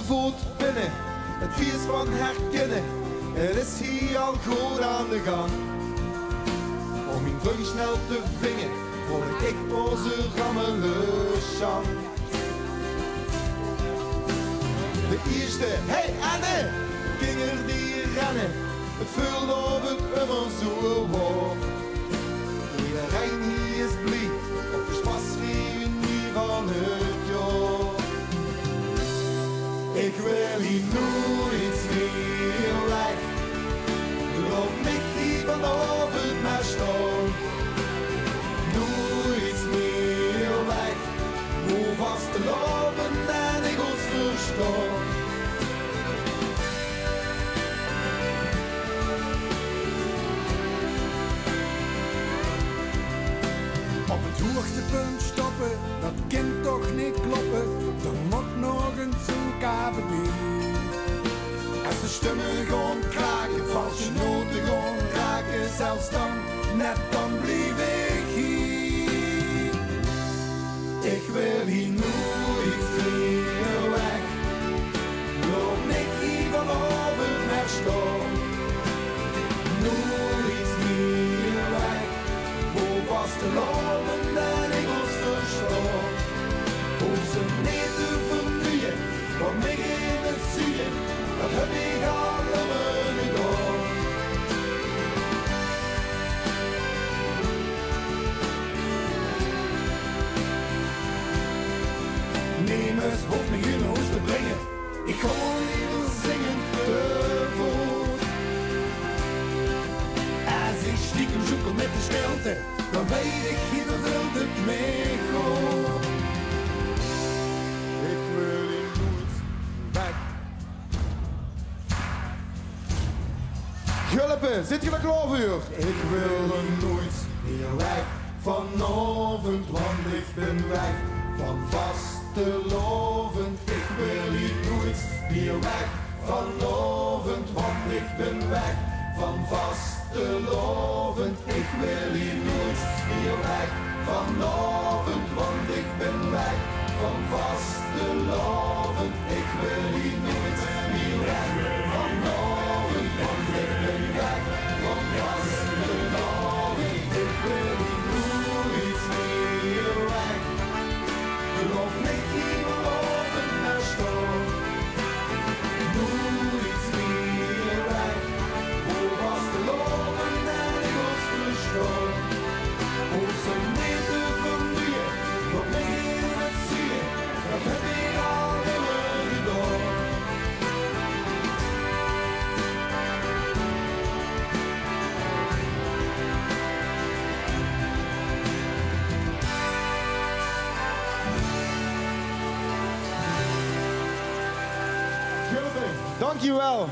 voet binnen, het feest van herkennen, het is hier al goed aan de gang. Om mijn vlug snel te vingen, volg ik onze rammelenchant. De eerste, hey Anne, kinger die rennen, het vult op het immer zo hoog. Iedereen hier is blij, op de spasreunie van het jaar. Ik wil hier nooit meer weg, loop niet hier vanavond maar staan. Nooit meer weg, hoe vast te lopen en ik ons verstaan. Op het hoogtepunt stoppen, dat kan toch niet kloppen, er moet nog een zoekhaven bij. Als de stemmen gaan kraken, valse noten gaan raken, zelfs dan, net dan blijf ik hier. Ik wil hier nooit meer weg, loop niet hier vanavond meer staan. Nooit meer weg, hoe vast te lopen en ik ons verstaan. Hoef ze niet te vermoeien, wat mij in het zien, dat heb ik allemaal gedaan. Neem eens op me in huis te brengen, ik ga liever zingen te voet. Als ik stiekem zoeken met de stilte, dan weet ik hier dat het mee gaat. Ik wil hier nooit weg. Gulpen, zit je er klaar voor? Ik wil er nooit meer weg vanavond, want ik ben weg van vastelovend. Ik wil hier nooit meer weg vanavond, want ik ben weg van vastelovend. Ik wil hier nooit meer weg vanavond, want ik ben weg van vastelovend. Ik wil hier nooit meer weg vanavond, want ik ben weg van vastelovend. Ik wil hier nooit meer weg, loop niet hier vanavond naar staan. Nooit meer weg, hoe vastelovend en ik ons verstaan. Hoe ze niet te vermoeien, wat mij in het zien, dat heb ik al immer gedaan. Dankjewel.